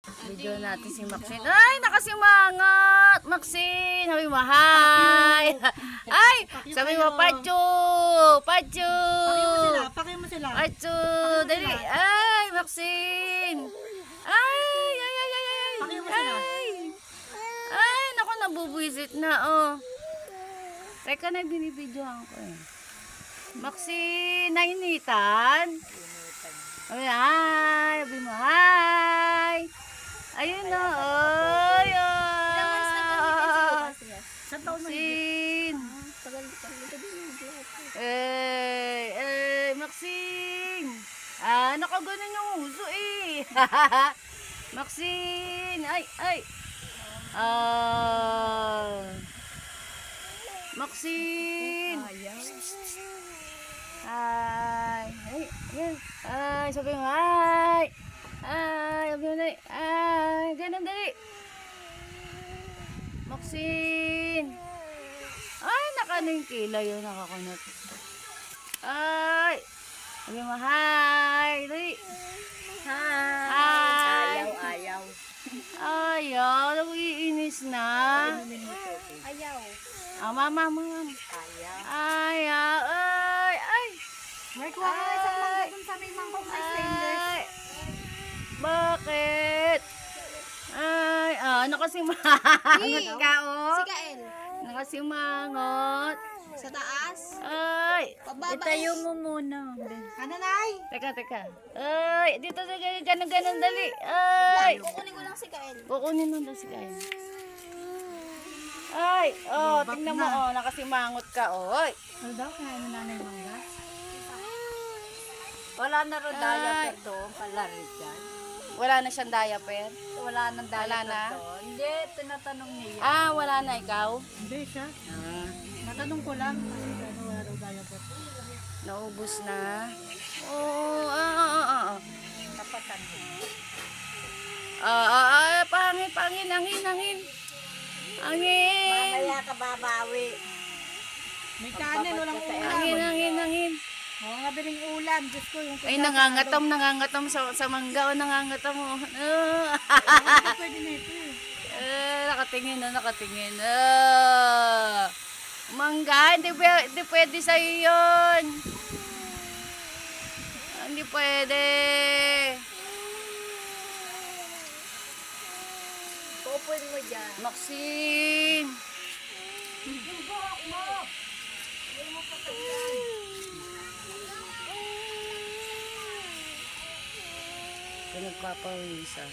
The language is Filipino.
Video natin si Maxine. Ay, nakasimangot! Maxine! Sabi mo, hi! Ay! Sabi mo, Pachu! Pachu! Pakiyo mo sila. Pachu! Dali! Ay, Maxine! Ay! Ay! Ay! Ay! Ay! Pakiyo mo sila. Ay! Ay! Naku, nabubwisit na, oh. Teka na, binibidyohan ko eh. Maxine! Nainitan? Sabi, hi! Sabi mo, hi! Ayun na, ay! Saan taon mo Maxine! Maxine! Nakaganon yung uso eh. Maxine! Ay, ay! Maxine! Ay! Ay! Ay! Sabi mo, ay! Ay! Sabi mo na, ay! Ganun, dali! Maxine! Ay! Nakano yung kilay yun, nakakunot. Ay! Sabi mo, hi! Dali! Hi! Ayaw. Ayaw! Nag-iinis na! Ayaw. Mama! Ayaw. Ayaw! Ay! Ay! May kuha ka isang mangga dun sa may mangkok na stainless. Ay! Bakit? Ay! Nakasimangot ka, oh! Si Kael. Nakasimangot! Sa taas. Ay! Pababa. Itayo mo muna. Ano, Nay? Teka. Ay! Dito, ganun, dali! Ay! Kukunin ko lang si Kael. Kukunin mo daw si Kaya. Ay! Oh, tingnan mo, oh. Nakasimangot ka, oh. Ay! Ano daw? Kaya na nanay mangga? Wala na rin Ay. diaper doon, pala rin dyan. Wala na siyang diaper. Wala nang diaper Wala na? doon. Hindi, tinatanong niya. Wala na ikaw? Hindi siya. Natanong ko lang. Kasi ano, wala daw diaper. Naubos na. Oo, Tapatan mo. Pangin, hangin. Hangin. Mamaya ka babawi. May kanin, walang ulam. Hangin. Oo nga biling ulam. Diyos ko, yung Ay, nangangatom sa mangga, oh, nangangatom, oh. Hindi pwede na ito eh. Nakatingin. Mangga, hindi pwede sa'yo yun. Hindi pwede. Pupuin mo dyan. Maxine. Nagpapawisan.